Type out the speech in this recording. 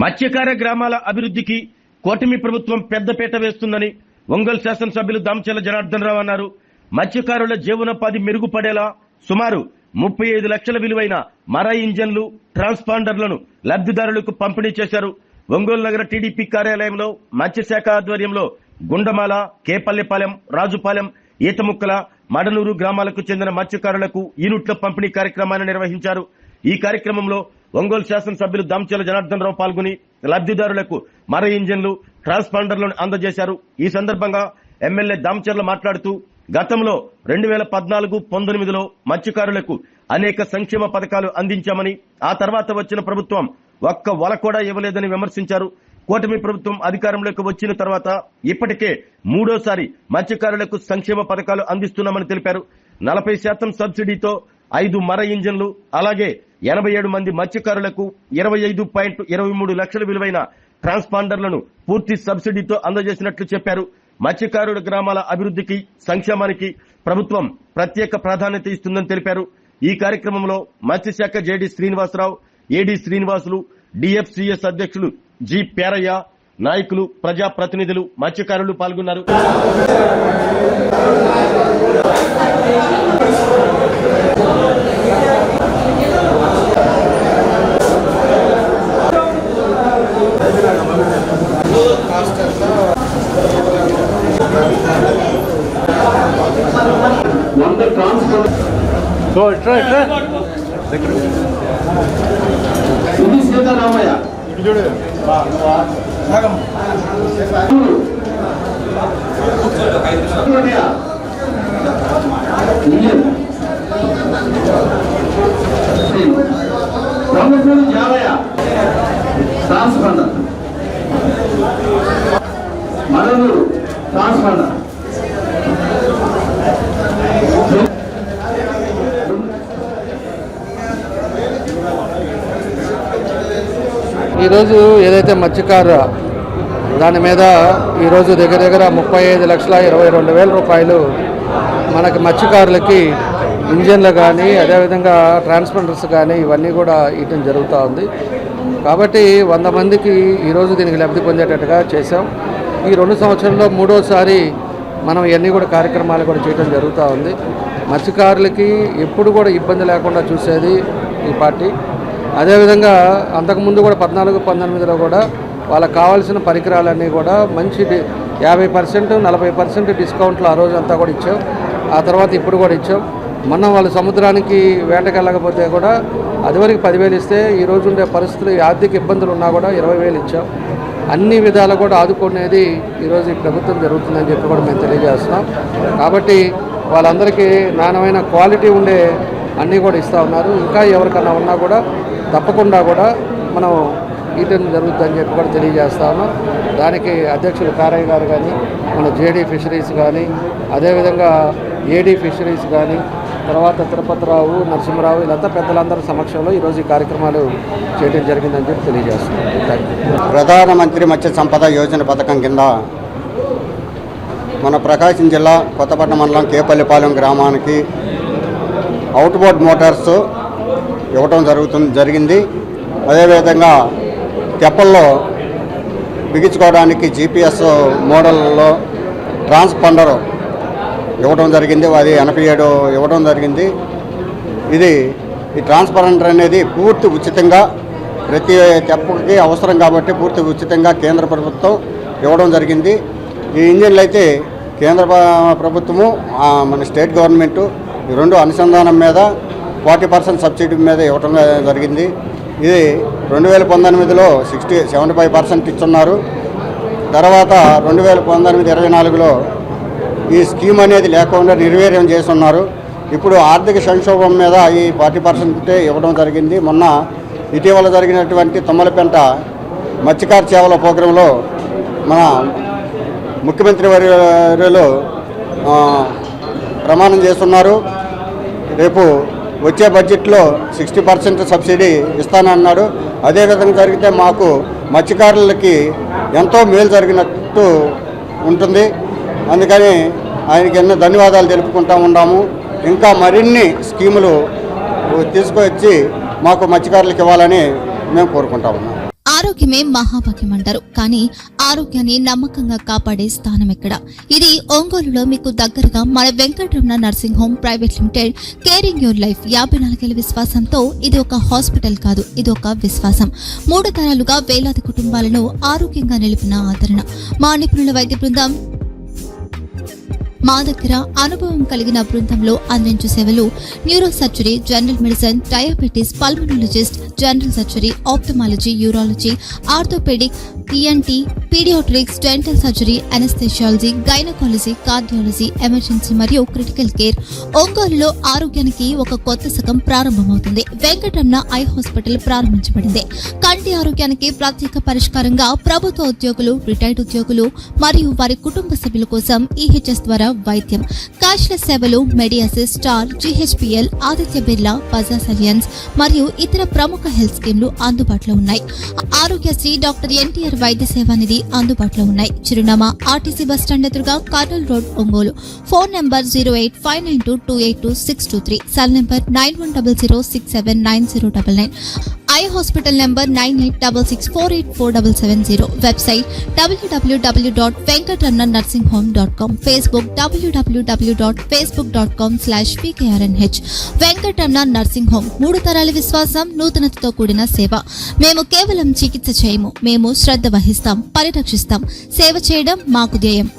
మత్స్యకార గ్రామాల అభివృద్ధికి కూటమి ప్రభుత్వం పెద్దపీట వేస్తుందని ఒంగోలు శాసనసభ్యులు దామచర్ల జనార్దన్ రావు అన్నారు. మత్స్యకారుల జీవనోపాధి మెరుగుపడేలా సుమారు 35 లక్షల విలువైన మర ఇంజన్లు, ట్రాన్స్పాండర్లను లబ్ధిదారులకు పంపిణీ చేశారు. ఒంగోలు నగర టీడీపీ కార్యాలయంలో మత్స్యశాఖ ఆధ్వర్యంలో గుండమాల, కేపల్లెపాలెం, రాజుపాలెం, ఈతముక్కల, మడనూరు గ్రామాలకు చెందిన మత్స్యకారులకు యూనిట్ల పంపిణీ కార్యక్రమాన్ని నిర్వహించారు. ఈ కార్యక్రమంలో ఒంగోలు శాసనసభ్యులు దామచర్ల జనార్దన్ రావు పాల్గొని లబ్ధిదారులకు మర ఇంజన్లు, ట్రాన్స్పాండర్లను అందజేశారు. ఈ సందర్భంగా ఎమ్మెల్యే దామచర్ల మాట్లాడుతూ గతంలో 2014-19లో మత్స్యకారులకు అనేక సంక్షేమ పథకాలు అందించామని, ఆ తర్వాత వచ్చిన ప్రభుత్వం ఒక్క వల కూడా ఇవ్వలేదని విమర్శించారు. కూటమి ప్రభుత్వం అధికారంలోకి వచ్చిన తర్వాత ఇప్పటికే 3వ మత్స్యకారులకు సంక్షేమ పథకాలు అందిస్తున్నామని తెలిపారు. 40% సబ్సిడీతో 5 మర ఇంజన్లు, అలాగే 87 మంది మత్స్యకారులకు 25.23 లక్షల విలువైన ట్రాన్స్పాండర్లను పూర్తి సబ్సిడీతో అందజేసినట్లు చెప్పారు. మత్స్యకారుల గ్రామాల అభివృద్ధికి, సంక్షేమానికి ప్రభుత్వం ప్రత్యేక ప్రాధాన్యత ఇస్తుందని తెలిపారు. ఈ కార్యక్రమంలో మత్స్యశాఖ జేడీ శ్రీనివాసరావు, ఏడీ శ్రీనివాసులు, డిఎఫ్సిఎస్ అధ్యక్షులు జి పేరయ్య, నాయకులు, ప్రజాప్రతినిధులు, మత్స్యకారులు పాల్గొన్నారు. సీతారామయ్య జావయ్య ట్రాన్స్ఫండర్, మడనూరు ట్రాన్స్ఫండర్, ఈరోజు ఏదైతే మత్స్యకార దాని మీద ఈరోజు దగ్గర 35,22,000 రూపాయలు మనకి మత్స్యకారులకి ఇంజన్లు కానీ, అదేవిధంగా ట్రాన్స్పాండర్స్ కానీ ఇవన్నీ కూడా ఇవ్వడం జరుగుతూ ఉంది. కాబట్టి 100 మందికి ఈరోజు దీనికి లబ్ధి పొందేటట్టుగా చేశాం. ఈ 2 సంవత్సరాల్లో 3వసారి మనం ఇవన్నీ కూడా కార్యక్రమాలు కూడా చేయడం జరుగుతూ ఉంది. మత్స్యకారులకి ఎప్పుడు కూడా ఇబ్బంది లేకుండా చూసేది ఈ పార్టీ. అదేవిధంగా అంతకుముందు కూడా 14-19లో కూడా వాళ్ళకి కావాల్సిన పరికరాలన్నీ కూడా మంచి 50%, 40% డిస్కౌంట్లు ఆ రోజు అంతా కూడా ఇచ్చాం. ఆ తర్వాత ఇప్పుడు కూడా ఇచ్చాం. మొన్న వాళ్ళు సముద్రానికి వేటకెళ్ళకపోతే కూడా అదివరకు 10,000 ఇస్తే ఈరోజు ఉండే పరిస్థితులు, ఆర్థిక ఇబ్బందులు ఉన్నా కూడా 20,000 ఇచ్చాం. అన్ని విధాలు కూడా ఆదుకునేది ఈరోజు ఈ ప్రభుత్వం జరుగుతుందని చెప్పి కూడా మేము తెలియజేస్తున్నాం. కాబట్టి వాళ్ళందరికీ నాణ్యమైన క్వాలిటీ ఉండే అన్నీ కూడా ఇస్తూ ఉన్నారు. ఇంకా ఎవరికన్నా ఉన్నా కూడా తప్పకుండా కూడా మనం ఈటం జరుగుతుందని చెప్పి కూడా తెలియజేస్తా ఉన్నాం. దానికి అధ్యక్షులు కారయ్య గారు కానీ, మన జేడీ ఫిషరీస్ కానీ, అదేవిధంగా ఏడీ ఫిషరీస్ కానీ, తర్వాత తిరుపతిరావు, నరసింహరావు, వీళ్ళంతా పెద్దలందరి సమక్షంలో ఈరోజు ఈ కార్యక్రమాలు చేయడం జరిగిందని చెప్పి తెలియజేస్తున్నాం. ప్రధానమంత్రి మత్స్య సంపద యోజన పథకం కింద మన ప్రకాశం జిల్లా కొత్తపట్నం మండలం కేపల్లిపాలెం గ్రామానికి అవుట్బోర్డ్ మోటార్స్ ఇవ్వటం జరిగింది. అదేవిధంగా తెప్పల్లో బిగించుకోవడానికి జీపీఎస్ మోడల్లో ట్రాన్స్పాండర్ ఇవ్వడం జరిగింది. అది 87 ఇవ్వడం జరిగింది. ఈ ట్రాన్స్పాండర్ అనేది పూర్తి ఉచితంగా ప్రతి తెప్పకి అవసరం కాబట్టి పూర్తి ఉచితంగా కేంద్ర ప్రభుత్వం ఇవ్వడం జరిగింది. ఈ ఇంజన్లు అయితే కేంద్ర ప్రభుత్వము, మన స్టేట్ గవర్నమెంటు ఈ 2 అనుసంధానం మీద 40% సబ్సిడీ మీద ఇవ్వటం జరిగింది. ఇది 2019లో 75% ఇస్తున్నారు. తర్వాత 2019-24లో ఈ స్కీమ్ అనేది లేకుండా నిర్వీర్యం చేస్తున్నారు. ఇప్పుడు ఆర్థిక సంక్షోభం మీద ఈ 40% ఇవ్వడం జరిగింది. మొన్న ఇటీవల జరిగినటువంటి తుమ్మలపెంట మత్స్యకార సేవల ప్రోగ్రాంలో మన ముఖ్యమంత్రి వర్యులు ప్రమాణం చేస్తున్నారు. రేపు వచ్చే బడ్జెట్లో 60% సబ్సిడీ ఇస్తానన్నాడు. అదేవిధంగా జరిగితే మాకు మత్స్యకారులకి ఎంతో మేలు జరిగినట్టు ఉంటుంది. అందుకని ఆయనకి ఎన్నో ధన్యవాదాలు తెలుపుకుంటూ ఉన్నాము. ఇంకా మరిన్ని స్కీములు తీసుకొచ్చి మాకు మత్స్యకారులకు ఇవ్వాలని మేము కోరుకుంటా ఉన్నాం. ఆరోగ్యమే మహాభాగ్యం అంటారు, కానీ ఆరోగ్యాన్ని నమ్మకంగా కాపాడే స్థానం ఎక్కడ? ఇది ఒంగోలులో మీకు దగ్గరగా మన Venkataramana nursing home private limited. Caring your life 54 ఏళ్ల విశ్వాసంతో ఇది ఒక హాస్పిటల్ కాదు, ఇది ఒక విశ్వాసం. 3 తరాలుగా వేలాది కుటుంబాలను ఆరోగ్యంగా నిలిపిన ఆదరణ. మా నిపుణుల వైద్య బృందం మా దగ్గర అనుభవం కలిగిన బృందంలో అందించే సేవలు neuro surgery, general medicine, diabetes, pulmonologist, general surgery, ophthalmology, urology, orthopaedic, ENT, paediatrics, dental surgery, anaesthesiology, gynaecology, cardiology, emergency మరియు క్రిటికల్ కేర్. ఒంగోలులో ఆరోగ్యానికి ఒక కొత్త శకం ప్రారంభమవుతుంది. వెంకటరమణ ఐ హాస్పిటల్ ప్రారంభించబడింది. కంటి ఆరోగ్యానికి ప్రత్యేక పరిష్కారంగా ప్రభుత్వ ఉద్యోగులు, రిటైర్డ్ ఉద్యోగులు మరియు వారి కుటుంబ సభ్యుల కోసం EHS ద్వారా వైద్యం, క్యాష్లెస్ సేవలు, Medi Assist, Star, GHPL, Aditya Birla, Bajaj Allianz మరియు ఇతర ప్రముఖ హెల్త్ స్కీమ్లు అందుబాటులో ఉన్నాయి. ఆరోగ్యశ్రీ, డాక్టర్ NTR వైద్య సేవా నిధి అందుబాటులో ఉన్నాయి. చిరునామా RTC బస్ స్టాండ్ ఎదురుగా, Kurnool road, Ongole. Phone number 08592282623, cell number 9100679099. Eye hospital number 9866484770. Website www.venkatramanarsinghome.com. Facebook www.facebook.com/VKRNH. Venkataramana nursing home, 3 తరాల విశ్వాసం, నూతనతతో కూడిన సేవ. మేము కేవలం చికిత్స చేయము, మేము శ్రద్ధ వహిస్తాం, పరిరక్షిస్తాం. సేవ చేయడం మాకు ధ్యేయం.